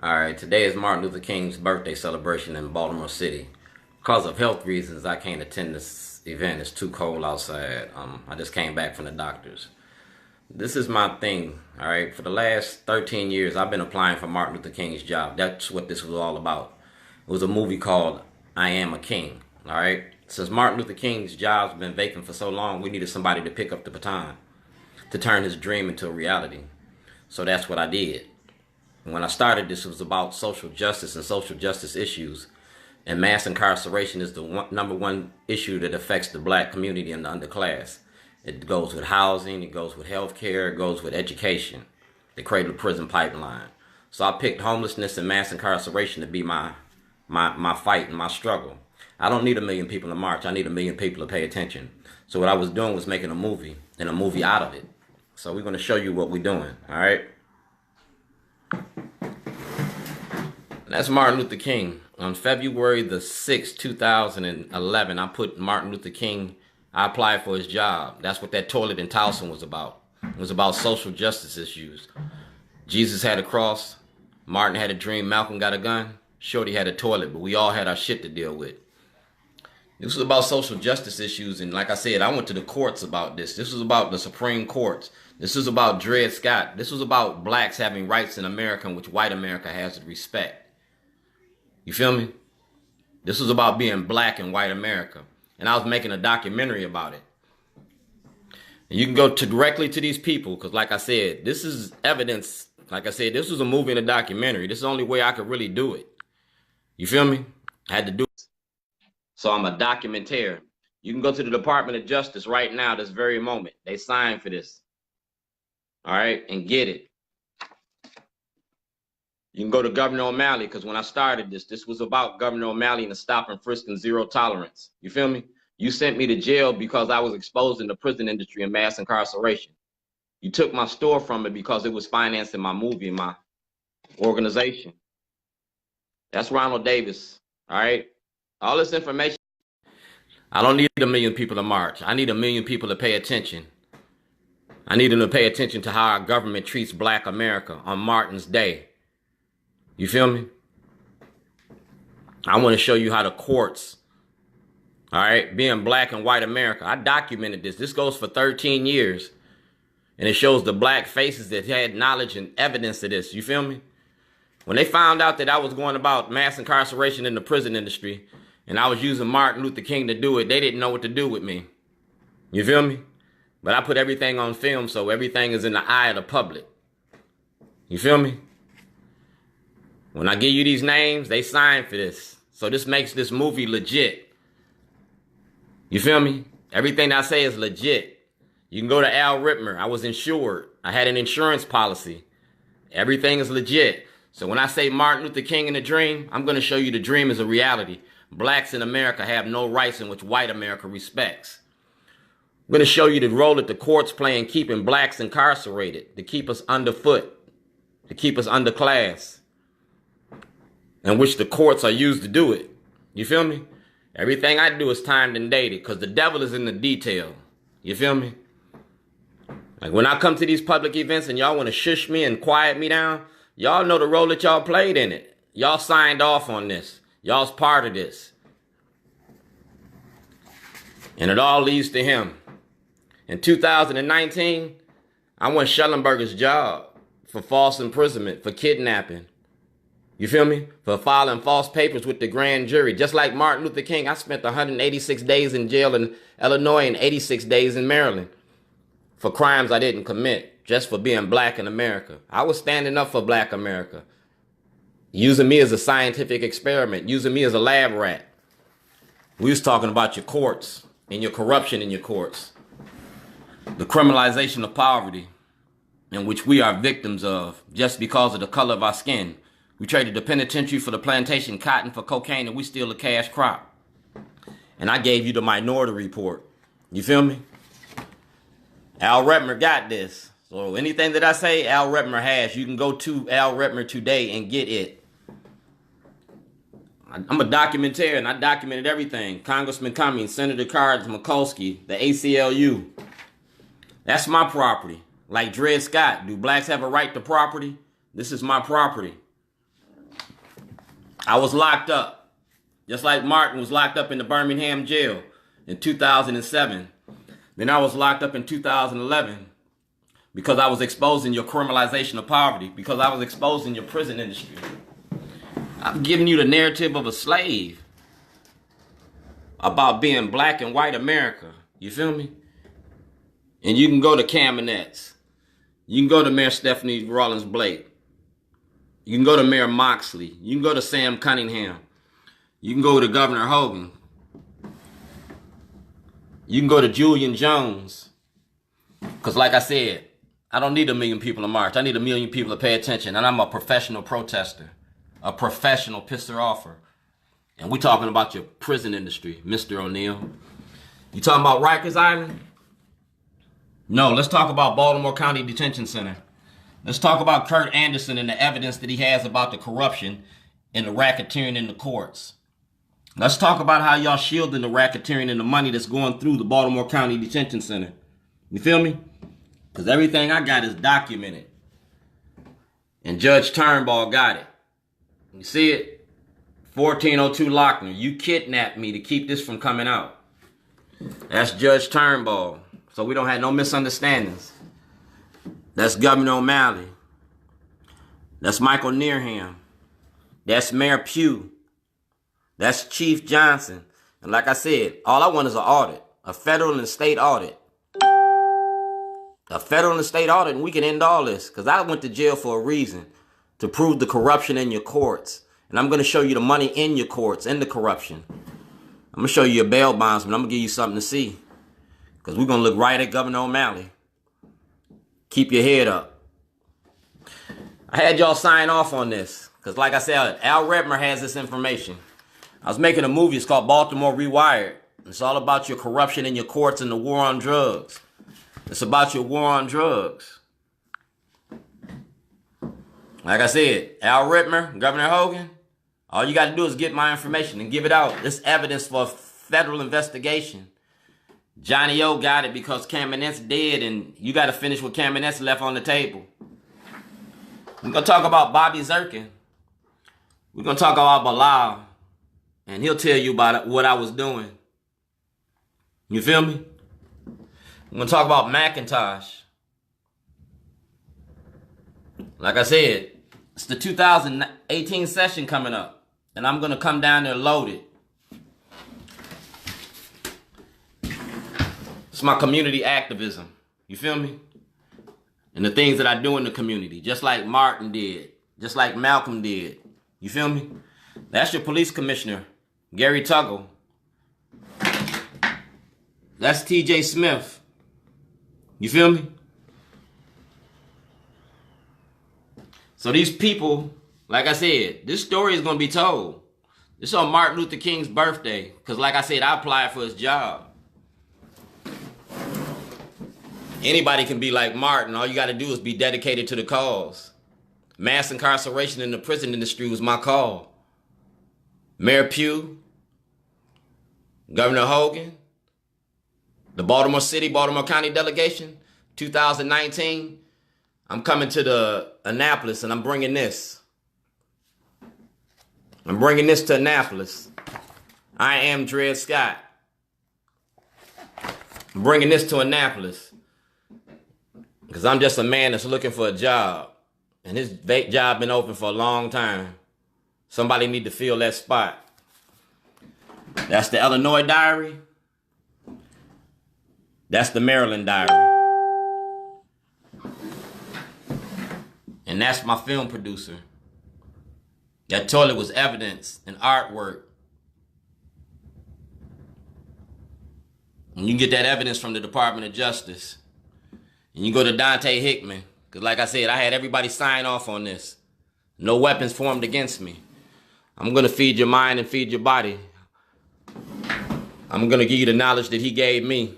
Alright, today is Martin Luther King's birthday celebration in Baltimore City. Because of health reasons, I can't attend this event. It's too cold outside. I just came back from the doctors. This is my thing, alright? For the last 13 years, I've been applying for Martin Luther King's job. That's what this was all about. It was a movie called I Am a King, alright? Since Martin Luther King's job's been vacant for so long, we needed somebody to pick up the baton, to turn his dream into a reality. So that's what I did. When I started this, it was about social justice and social justice issues. And mass incarceration is the #1 issue that affects the black community and the underclass. It goes with housing, it goes with health care, it goes with education, the cradle to prison pipeline. So I picked homelessness and mass incarceration to be my fight and my struggle. I don't need 1 million people to march. I need 1 million people to pay attention. So what I was doing was making a movie and a movie out of it. So we're going to show you what we're doing, all right? That's Martin Luther King. On February the 6th, 2011, I put Martin Luther King, I applied for his job. That's what that toilet in Towson was about. It was about social justice issues. Jesus had a cross. Martin had a dream. Malcolm got a gun. Shorty had a toilet, but we all had our shit to deal with. This was about social justice issues, and like I said, I went to the courts about this. This was about the Supreme Courts. This was about Dred Scott. This was about blacks having rights in America, in which white America has to respect. You feel me? This was about being black in white America. And I was making a documentary about it. And you can go directly to these people, because like I said, this is evidence. Like I said, this was a movie and a documentary. This is the only way I could really do it. You feel me? I had to do it. So I'm a documentarian. You can go to the Department of Justice right now, this very moment. They signed for this. All right? And get it. You can go to Governor O'Malley, because when I started this was about Governor O'Malley and the stop and frisk and zero tolerance. You feel me? You sent me to jail because I was exposed in the prison industry and mass incarceration. You took my store from me because it was financing my movie and my organization. That's Ronald Davis, all right? All this information. I don't need 1 million people to march. I need 1 million people to pay attention. I need them to pay attention to how our government treats black America on Martin's Day. You feel me? I want to show you how the courts, all right, being black and white America. I documented this. This goes for 13 years. And it shows the black faces that had knowledge and evidence of this. You feel me? When they found out that I was going about mass incarceration in the prison industry and I was using Martin Luther King to do it, they didn't know what to do with me. You feel me? But I put everything on film, so everything is in the eye of the public. You feel me? When I give you these names, they signed for this. So this makes this movie legit. You feel me? Everything I say is legit. You can go to Al Redmer. I was insured. I had an insurance policy. Everything is legit. So when I say Martin Luther King and the dream, I'm going to show you the dream is a reality. Blacks in America have no rights in which white America respects. I'm going to show you the role that the courts play in keeping blacks incarcerated, to keep us underfoot, to keep us underclass, in which the courts are used to do it. You feel me? Everything I do is timed and dated, because the devil is in the detail. You feel me? Like when I come to these public events and y'all want to shush me and quiet me down, y'all know the role that y'all played in it. Y'all signed off on this. Y'all's part of this. And it all leads to him. In 2019, I won Shellenberger's job for false imprisonment, for kidnapping. You feel me? For filing false papers with the grand jury. Just like Martin Luther King, I spent 186 days in jail in Illinois and 86 days in Maryland for crimes I didn't commit, just for being black in America. I was standing up for black America, using me as a scientific experiment, using me as a lab rat. We was talking about your courts and your corruption in your courts, the criminalization of poverty, in which we are victims of just because of the color of our skin. We traded the penitentiary for the plantation cotton for cocaine, and we steal a cash crop. And I gave you the Minority Report. You feel me? Al Redmer got this. So anything that I say, Al Redmer has. You can go to Al Redmer today and get it. I'm a documentarian. I documented everything. Congressman Cummings, Senator Cards, Mikulski, the ACLU. That's my property. Like Dred Scott, do blacks have a right to property? This is my property. I was locked up, just like Martin was locked up in the Birmingham jail in 2007. Then I was locked up in 2011 because I was exposing your criminalization of poverty, because I was exposing your prison industry. I'm giving you the narrative of a slave about being black and white America. You feel me? And you can go to Kamenetz. You can go to Mayor Stephanie Rawlins Blake. You can go to Mayor Moxley. You can go to Sam Cunningham. You can go to Governor Hogan. You can go to Julian Jones. Because like I said, I don't need 1 million people to march. I need 1 million people to pay attention. And I'm a professional protester. A professional pisser offer. And we talking about your prison industry, Mr. O'Neill. You talking about Rikers Island? No, let's talk about Baltimore County Detention Center. Let's talk about Kurt Anderson and the evidence that he has about the corruption and the racketeering in the courts. Let's talk about how y'all shielding the racketeering and the money that's going through the Baltimore County Detention Center. You feel me? Because everything I got is documented. And Judge Turnbull got it. You see it? 1402 Lochner, you kidnapped me to keep this from coming out. That's Judge Turnbull. So we don't have no misunderstandings. That's Governor O'Malley. That's Michael Nearham. That's Mayor Pugh. That's Chief Johnson. And like I said, all I want is an audit. A federal and state audit. A federal and state audit, and we can end all this. Because I went to jail for a reason. To prove the corruption in your courts. And I'm going to show you the money in your courts and the corruption. I'm going to show you your bail bonds, but I'm going to give you something to see. Because we're going to look right at Governor O'Malley. Keep your head up. I had y'all sign off on this. Because like I said, Al Redmer has this information. I was making a movie. It's called Baltimore Rewired. It's all about your corruption in your courts and the war on drugs. It's about your war on drugs. Like I said, Al Redmer, Governor Hogan, all you got to do is get my information and give it out. This evidence for a federal investigation. Johnny O got it because Kamenetz dead, and you got to finish what Kamenetz left on the table. We're going to talk about Bobby Zirkin. We're going to talk about Bilal, and he'll tell you about what I was doing. You feel me? We're going to talk about McIntosh. Like I said, it's the 2018 session coming up, and I'm going to come down there loaded. It's my community activism. You feel me? And the things that I do in the community, just like Martin did, just like Malcolm did. You feel me? That's your police commissioner, Gary Tuggle. That's TJ Smith. You feel me? So these people, like I said, this story is going to be told. This is on Martin Luther King's birthday. Because like I said, I applied for his job. Anybody can be like Martin. All you got to do is be dedicated to the cause. Mass incarceration in the prison industry was my call. Mayor Pugh, Governor Hogan, the Baltimore City, Baltimore County delegation, 2019. I'm coming to the Annapolis and I'm bringing this. I'm bringing this to Annapolis. I am Dred Scott. I'm bringing this to Annapolis. Because I'm just a man that's looking for a job. And his job been open for a long time. Somebody need to fill that spot. That's the Illinois Diary. That's the Maryland Diary. And that's my film producer. That toilet was evidence and artwork. And you can get that evidence from the Department of Justice. And you go to Dante Hickman. Because like I said, I had everybody sign off on this. No weapons formed against me. I'm going to feed your mind and feed your body. I'm going to give you the knowledge that he gave me.